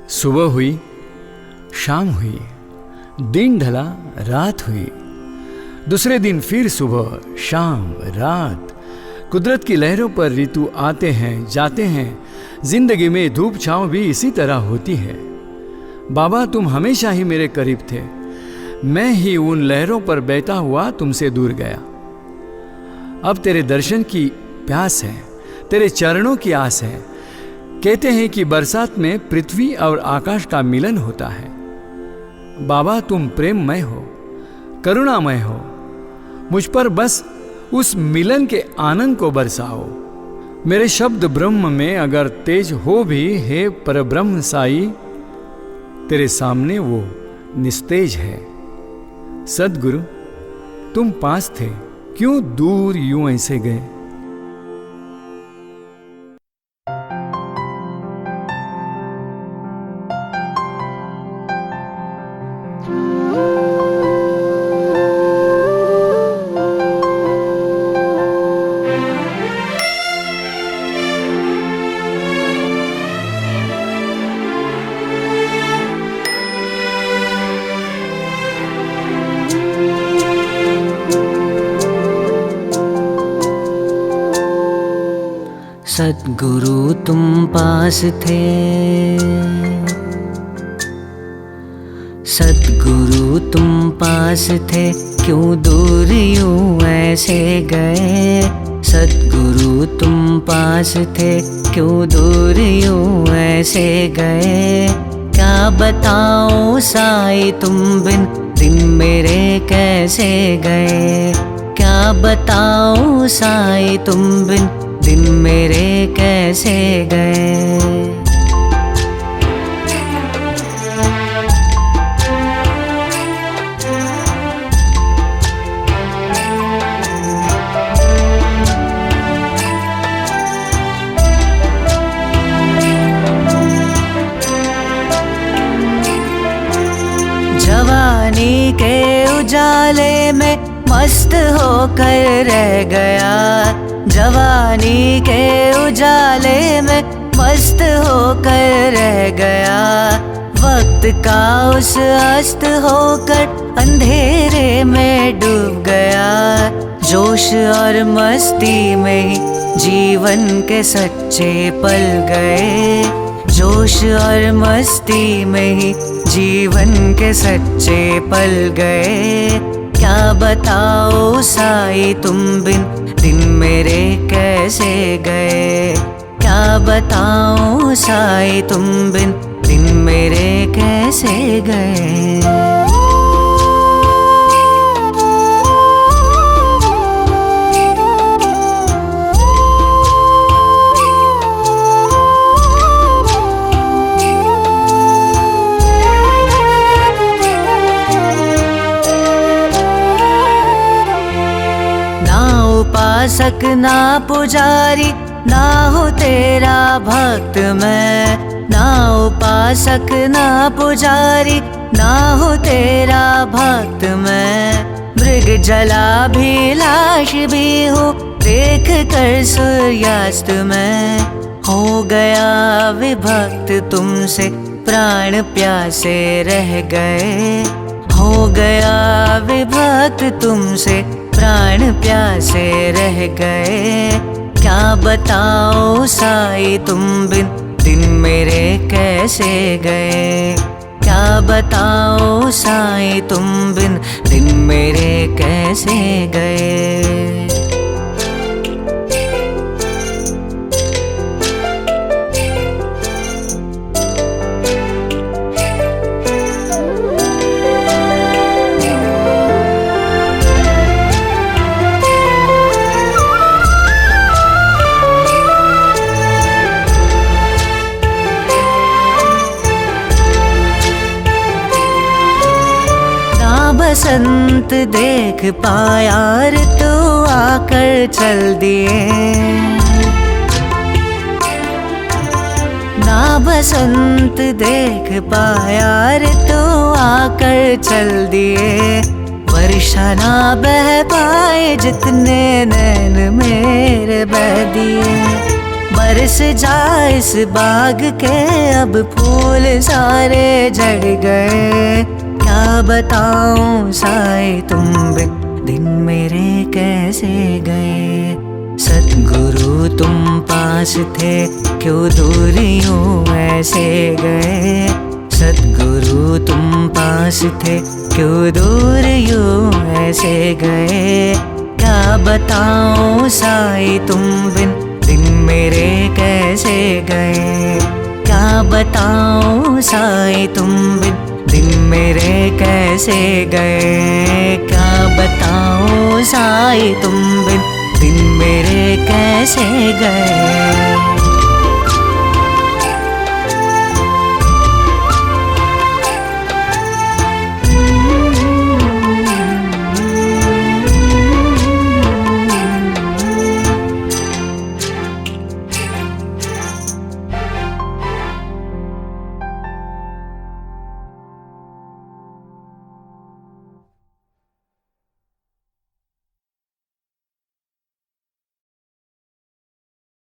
सुबह हुई, शाम हुई, दिन ढला, रात हुई। दूसरे दिन फिर सुबह, शाम, रात। कुदरत की लहरों पर ऋतु आते हैं, जाते हैं। जिंदगी में धूप छांव भी इसी तरह होती है। बाबा, तुम हमेशा ही मेरे करीब थे। मैं ही उन लहरों पर बहता हुआ तुमसे दूर गया। अब तेरे दर्शन की प्यास है, तेरे चरणों की आस है। कहते हैं कि बरसात में पृथ्वी और आकाश का मिलन होता है। बाबा, तुम प्रेममय हो, करुणामय हो। मुझ पर बस उस मिलन के आनंद को बरसाओ। मेरे शब्द ब्रह्म में अगर तेज हो भी, हे परब्रह्म साई, तेरे सामने वो निस्तेज है। सद्गुरु, तुम पास थे, क्यों दूर यूं ऐसे गए? सद्गुरु तुम पास थे, सद्गुरु तुम पास थे, क्यों दूर यूं ऐसे गए? सद्गुरु तुम पास थे, क्यों दूर यूं ऐसे गए? क्या बताऊं साई तुम बिन दिन मेरे कैसे गए? क्या बताऊं साई तुम बिन दिन मेरे कैसे गए? जवानी के उजाले में मस्त होकर रह गया। जवानी के उजाले में मस्त होकर रह गया। वक्त का उस अस्त होकर अंधेरे में डूब गया। जोश और मस्ती में ही जीवन के सच्चे पल गए। जोश और मस्ती में ही जीवन के सच्चे पल गए। क्या बताओ साई तुम बिन दिन मेरे कैसे गए? क्या बताऊं साई तुम बिन दिन मेरे कैसे गए? उपासक ना पुजारी, ना हो तेरा भक्त मैं। ना उपासक ना पुजारी, ना हो तेरा भक्त मैं। मृग जला भी लाश भी हूँ, देख कर सूर्यास्त मैं। हो गया विभक्त तुमसे, प्राण प्यासे रह गए। हो गया विभक्त तुमसे, प्राण प्यासे रह गए। क्या बताओ साई तुम बिन दिन मेरे कैसे गए? क्या बताओ साई तुम बिन दिन मेरे कैसे गए? बसंत देख पाया ऋतु आकर चल दिए। ना बसंत देख पाया ऋतु आकर चल दिए। वर्षा ना बह पाए जितने नैन मेरे बह दिए। बरस जाए इस बाग के अब फूल सारे झड़ गए। क्या बताऊं साए तुम बिन दिन मेरे कैसे गए। सतगुरु तुम पास थे क्यों दूर यूं ऐसे गए। सतगुरु तुम पास थे क्यों दूर यूं ऐसे गए। क्या बताऊं साई तुम बिन दिन मेरे कैसे गए। क्या बताऊं साई तुम बिन दिन मेरे कैसे गए। क्या बताऊं साई तुम बिन दिन मेरे कैसे गए।